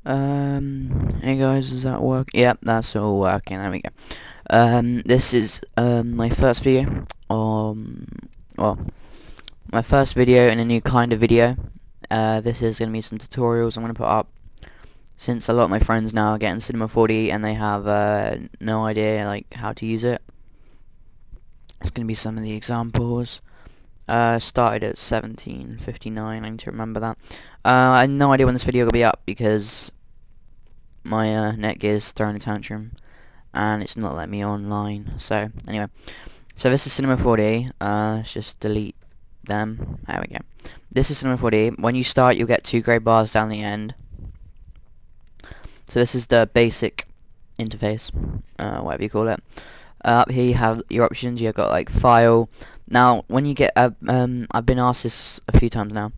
Hey guys, does that work? Yep, that's all working. There we go. This is my first video. Well, my first video in a new kind of video. This is gonna be some tutorials I'm gonna put up since a lot of my friends now are getting Cinema 4D and they have no idea like how to use it. It's gonna be some of the examples. Started at 17:59. I need to remember that. I have no idea when this video will be up because my Netgear's throwing a tantrum and it's not letting me online. So anyway, so this is Cinema 4D. Let's just delete them. There we go. This is Cinema 4D. When you start, you'll get two grey bars down the end. So this is the basic interface, whatever you call it. Up here you have your options. You've got like file. Now, when you get I've been asked this a few times now.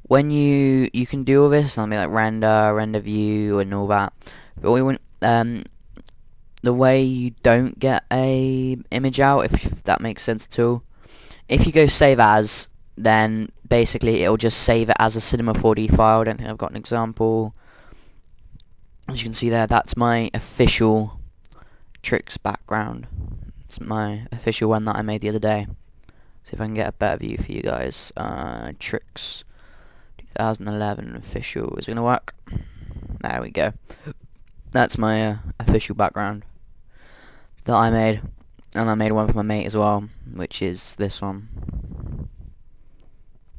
When you can do all this, I mean like render view, and all that. But we want the way you don't get a image out, if that makes sense at all. If you go save as, then basically it'll just save it as a Cinema 4D file. I don't think I've got an example. As you can see there, that's my official Tricks background. It's my official one that I made the other day. See if I can get a better view for you guys. Tricks 2011 official. Is it gonna work? There we go. That's my official background that I made, and I made one for my mate as well, which is this one.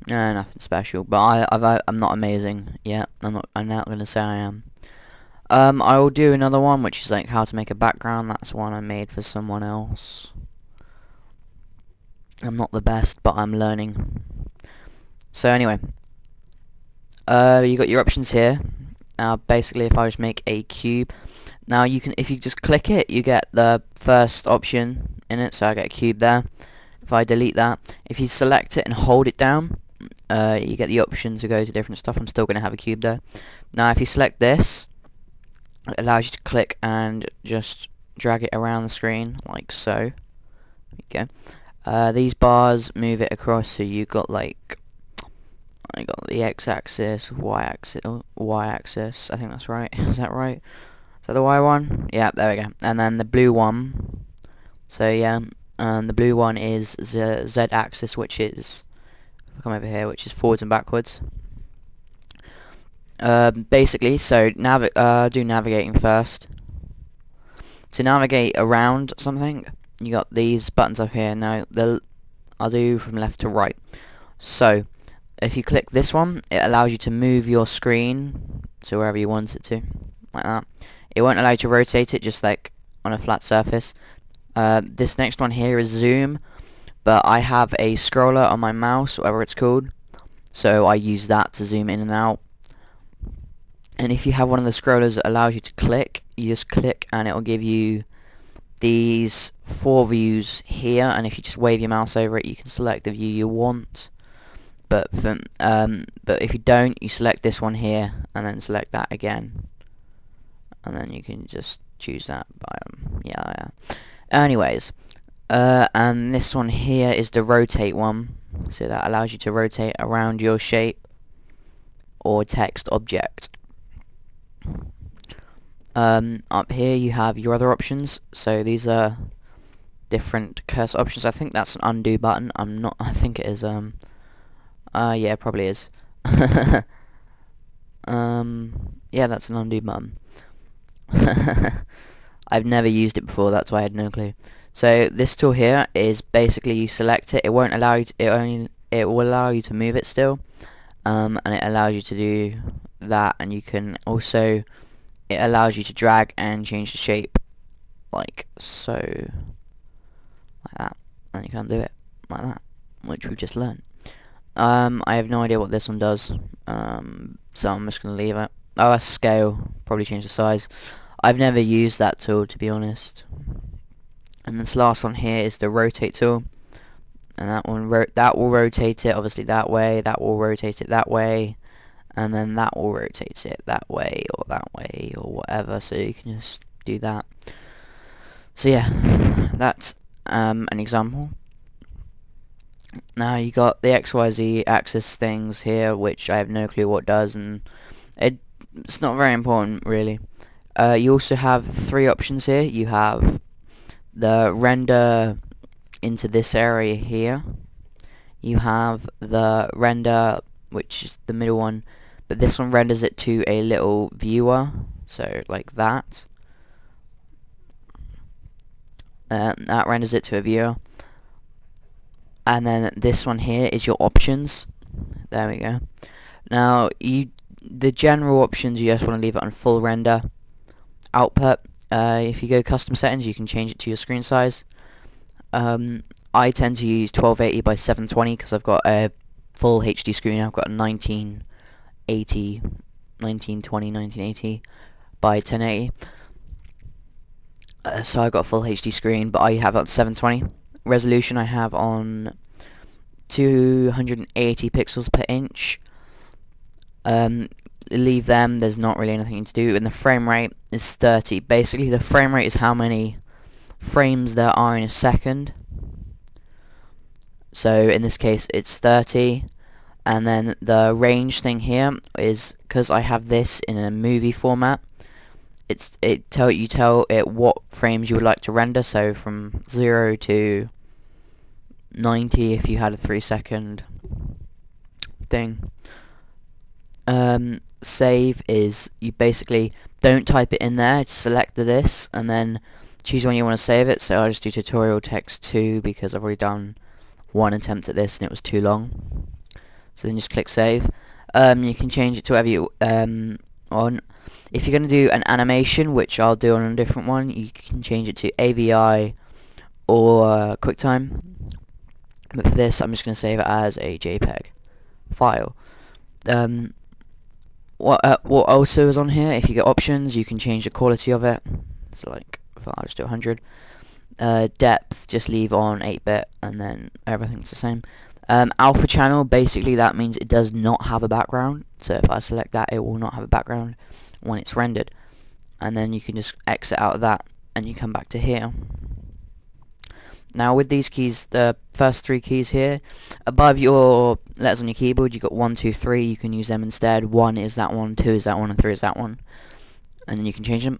Nothing special, but I'm not amazing yet. I'm not gonna say I am. I will do another one, which is like how to make a background. That's one I made for someone else. I'm not the best, but I'm learning. So anyway, you got your options here. Basically, if I just make a cube, now you can, if you just click it, you get the first option in it. So I get a cube there. If I delete that, if you select it and hold it down, you get the option to go to different stuff. I'm still going to have a cube there. Now, if you select this, it allows you to click and just drag it around the screen like so. There you go. These bars move it across, so you got like, I got the x-axis, y-axis. I think that's right. Is that right? Is that the Y one? Yeah, there we go. And then the blue one. So yeah, the blue one is the Z-axis, which is, if I come over here, which is forwards and backwards. Basically, so do navigating first. To navigate around something, you got these buttons up here. Now, I'll do from left to right. So, if you click this one, it allows you to move your screen to wherever you want it to, like that. It won't allow you to rotate it, just like on a flat surface. This next one here is zoom, but I have a scroller on my mouse, whatever it's called, so I use that to zoom in and out. And if you have one of the scrollers that allows you to click, you just click and it will give you these 4 views here, and if you just wave your mouse over it, you can select the view you want. But if you don't, you select this one here and then select that again, and then you can just choose that. Yeah. Anyways, and this one here is the rotate one, so that allows you to rotate around your shape or text object. Up here you have your other options, so these are different cursor options. I think that's an undo button. I think it is, yeah, it probably is. Yeah, that's an undo button. I've never used it before, that's why I had no clue. So this tool here is basically you select it. It won't allow you to, it will allow you to move it still, and it allows you to do that, and you can also, it allows you to drag and change the shape like so, like that, and you can undo it like that, which we've just learned. I have no idea what this one does, so I'm just gonna leave it. Oh, that's scale, probably change the size. I've never used that tool, to be honest. And this last one here is the rotate tool, and that one that will rotate it obviously that way, that will rotate it that way, and then that will rotate it that way or whatever, so you can just do that. So yeah, that's an example. Now you got the XYZ axis things here, which I have no clue what does, and it it's not very important really. You also have three options here. You have the render into this area here. You have the render, which is the middle one, but this one renders it to a little viewer, so like that. That renders it to a viewer. And then this one here is your options. There we go. Now the general options, you just want to leave it on full render. Output, if you go custom settings, you can change it to your screen size. I tend to use 1280 by 720 because I've got a full HD screen. I've got a 1980, 1920, 1980 by 1080. So I've got a full HD screen, but I have it on 720. Resolution I have on 280 pixels per inch. Leave them, there's not really anything to do. And the frame rate is 30. Basically the frame rate is how many frames there are in a second. So in this case it's 30. And then the range thing here is, because I have this in a movie format, you tell it what frames you would like to render, so from 0 to 90 if you had a 3-second thing. Save is, you basically don't type it in there, just select this and then choose when you want to save it. So I'll just do tutorial text 2 because I've already done one attempt at this and it was too long. So then just click save. You can change it to whatever you on. If you're going to do an animation, which I'll do on a different one, you can change it to AVI or QuickTime. But for this, I'm just going to save it as a JPEG file. What also is on here, if you get options, you can change the quality of it. So like, I'll just do 100. Depth, just leave on 8-bit, and then everything's the same. Alpha channel, basically that means it does not have a background. So if I select that, it will not have a background when it's rendered. And then you can just exit out of that, and you come back to here. Now with these keys, the first three keys here, above your letters on your keyboard, you've got 1, 2, 3, you can use them instead. 1 is that one, 2 is that one, and 3 is that one. And then you can change them.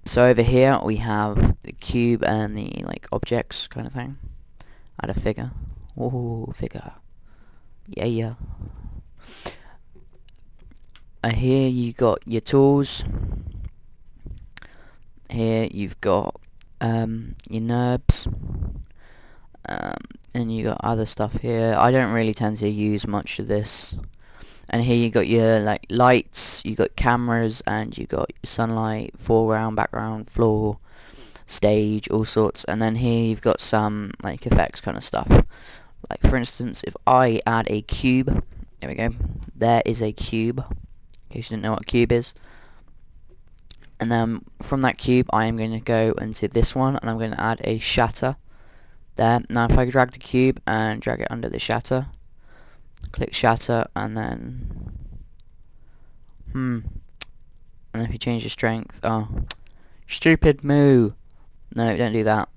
So over here we have the cube and the like objects kind of thing. Add a figure. Oh, figure. Yeah. Here you got your tools. Here you've got your NURBS. And you got other stuff here. I don't really tend to use much of this. And here you got your like lights, you got cameras, and you got your sunlight, foreground, background, floor, stage, all sorts. And then here you've got some like effects kind of stuff. Like for instance, if I add a cube, there we go. There is a cube. In case you didn't know what a cube is. And then from that cube, I am going to go into this one, and I'm going to add a shatter. There. Now if I drag the cube and drag it under the shatter, click shatter, and then and if you change the strength, stupid moo. No, don't do that.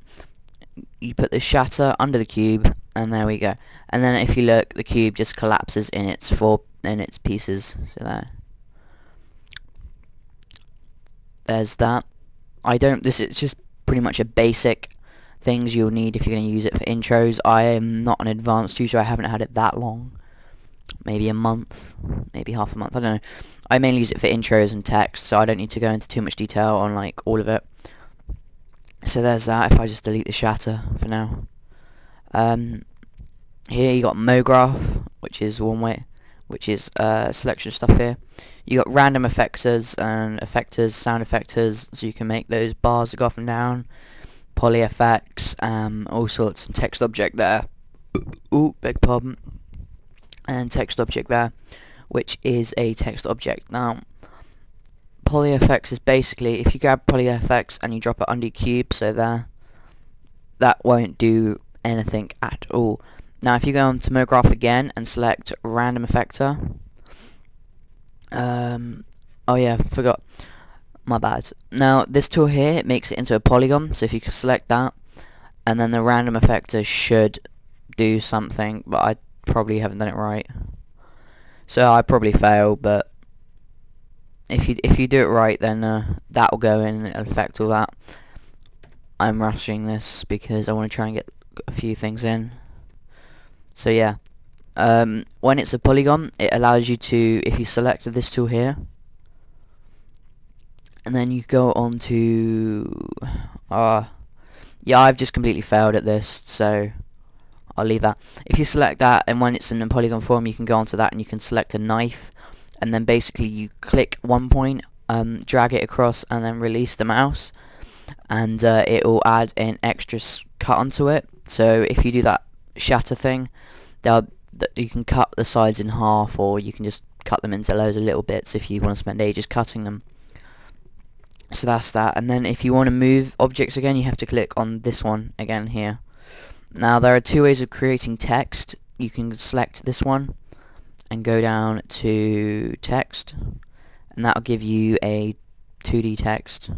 You put the shatter under the cube, and there we go. And then if you look, the cube just collapses in its pieces. So there's that. This is just pretty much a basic things you'll need if you're going to use it for intros. I am not an advanced user. I haven't had it that long. Maybe a month, maybe half a month, I don't know. I mainly use it for intros and text, so I don't need to go into too much detail on like all of it. So there's that. If I just delete the shatter for now. Here you got MoGraph, which is one way, which is a selection of stuff here. You got random effectors and effectors, sound effectors, so you can make those bars that go up and down. Poly effects, all sorts, and text object there. Ooh, beg pardon. And text object there, which is a text object. Now, poly effects is basically, if you grab poly effects and you drop it under your cube, so there, that won't do anything at all. Now, if you go on to MoGraph again and select random effector, oh yeah, forgot. My bad. Now this tool here, it makes it into a polygon, so if you can select that, and then the random effector should do something, but I probably haven't done it right, so I probably failed, but if you do it right, then that will go in and affect all that. I'm rushing this because I want to try and get a few things in. So yeah, when it's a polygon, it allows you to, if you select this tool here, and then you go on to, yeah, I've just completely failed at this, so I'll leave that. If you select that, and when it's in a polygon form, you can go onto that and you can select a knife, and then basically you click one point, drag it across, and then release the mouse, and it will add an extra cut onto it. So if you do that shatter thing, you can cut the sides in half, or you can just cut them into loads of little bits if you want to spend ages cutting them. So that's that. And then if you want to move objects again, you have to click on this one again here. Now there are two ways of creating text. You can select this one and go down to text, and that'll give you a 2D text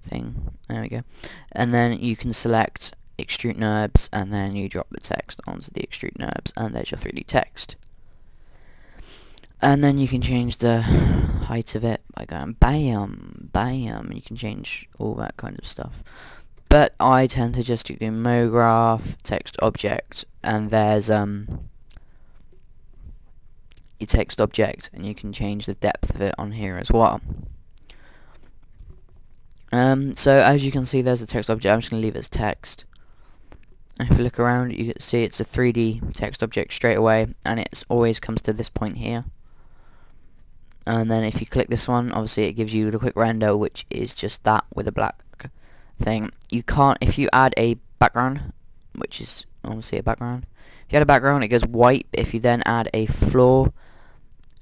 thing. There we go. And then you can select extrude NURBS, and then you drop the text onto the extrude NURBS, and there's your 3D text. And then you can change the height of it by going bam, bam, and you can change all that kind of stuff. But I tend to just do MoGraph, text object, and there's your text object, and you can change the depth of it on here as well. So as you can see, there's a text object. I'm just going to leave it as text. And if you look around, you can see it's a 3D text object straight away, and it always comes to this point here. And then if you click this one, obviously it gives you the quick render, which is just that with a black thing. You can't, if you add a background, which is obviously a background, if you add a background, it goes white. If you then add a floor,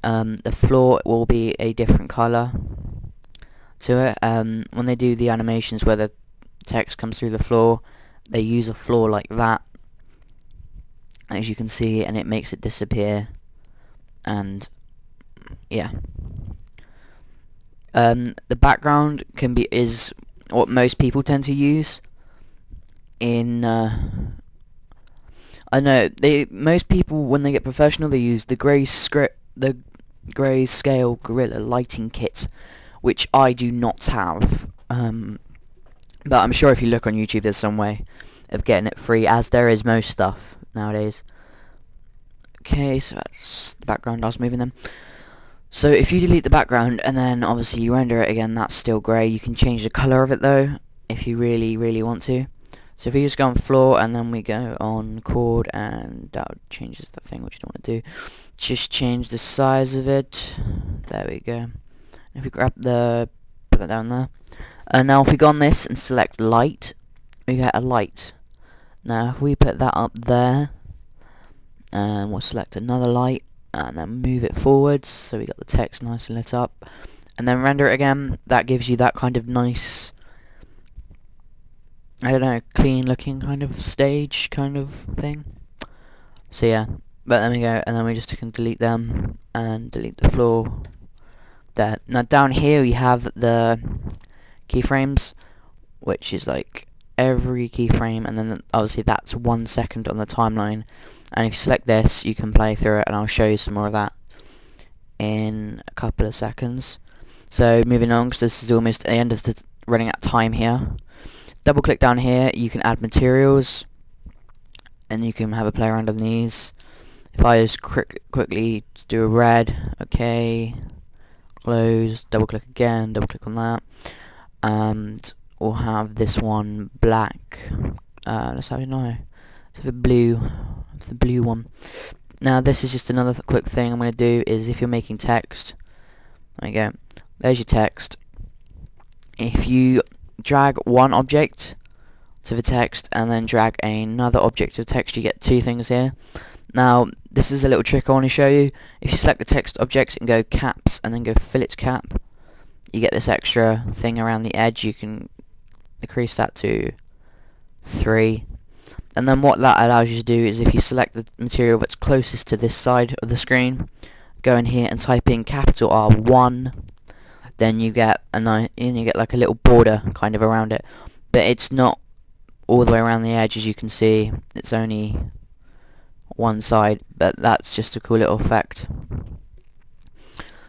the floor will be a different color to it. When they do the animations where the text comes through the floor, they use a floor like that, as you can see, and it makes it disappear. And yeah, the background is what most people tend to use in I know most people, when they get professional, they use the Grayscale Gorilla lighting kit, which I do not have, but I'm sure if you look on YouTube there's some way of getting it free, as there is most stuff nowadays. Okay, so that's the background I was moving them. So if you delete the background and then obviously you render it again, that's still grey. You can change the colour of it though, if you really want to. So if you just go on floor and then we go on chord, and that changes the thing which you don't want to do. Just change the size of it. There we go. If we grab put that down there. And now if we go on this and select light, we get a light. Now if we put that up there, and we'll select another light, and then move it forwards so we got the text nice and lit up, and then render it again. That gives you that kind of nice, I don't know, clean looking kind of stage kind of thing. So yeah, but there we go, and then we just can delete them and delete the floor there. Now down here we have the keyframes, which is like every keyframe, and then obviously that's 1 second on the timeline. And if you select this, you can play through it, and I'll show you some more of that in a couple of seconds. So moving on, because this is almost the end of the running out of time here. Double click down here, you can add materials, and you can have a play around on these. If I just quickly just do a red, okay, close, double click again, double click on that, and we'll have this one black. Let's have it now. So the blue. It's the blue one. Now this is just another quick thing I'm going to do, is if you're making text, there you go, there's your text. If you drag one object to the text and then drag another object to the text, you get two things here. Now this is a little trick I want to show you. If you select the text object and go caps and then go fillet cap, you get this extra thing around the edge. You can decrease that to 3. And then what that allows you to do is, if you select the material that's closest to this side of the screen, go in here and type in capital R1, then you get like a little border kind of around it. But it's not all the way around the edge, as you can see. It's only one side, but that's just a cool little effect.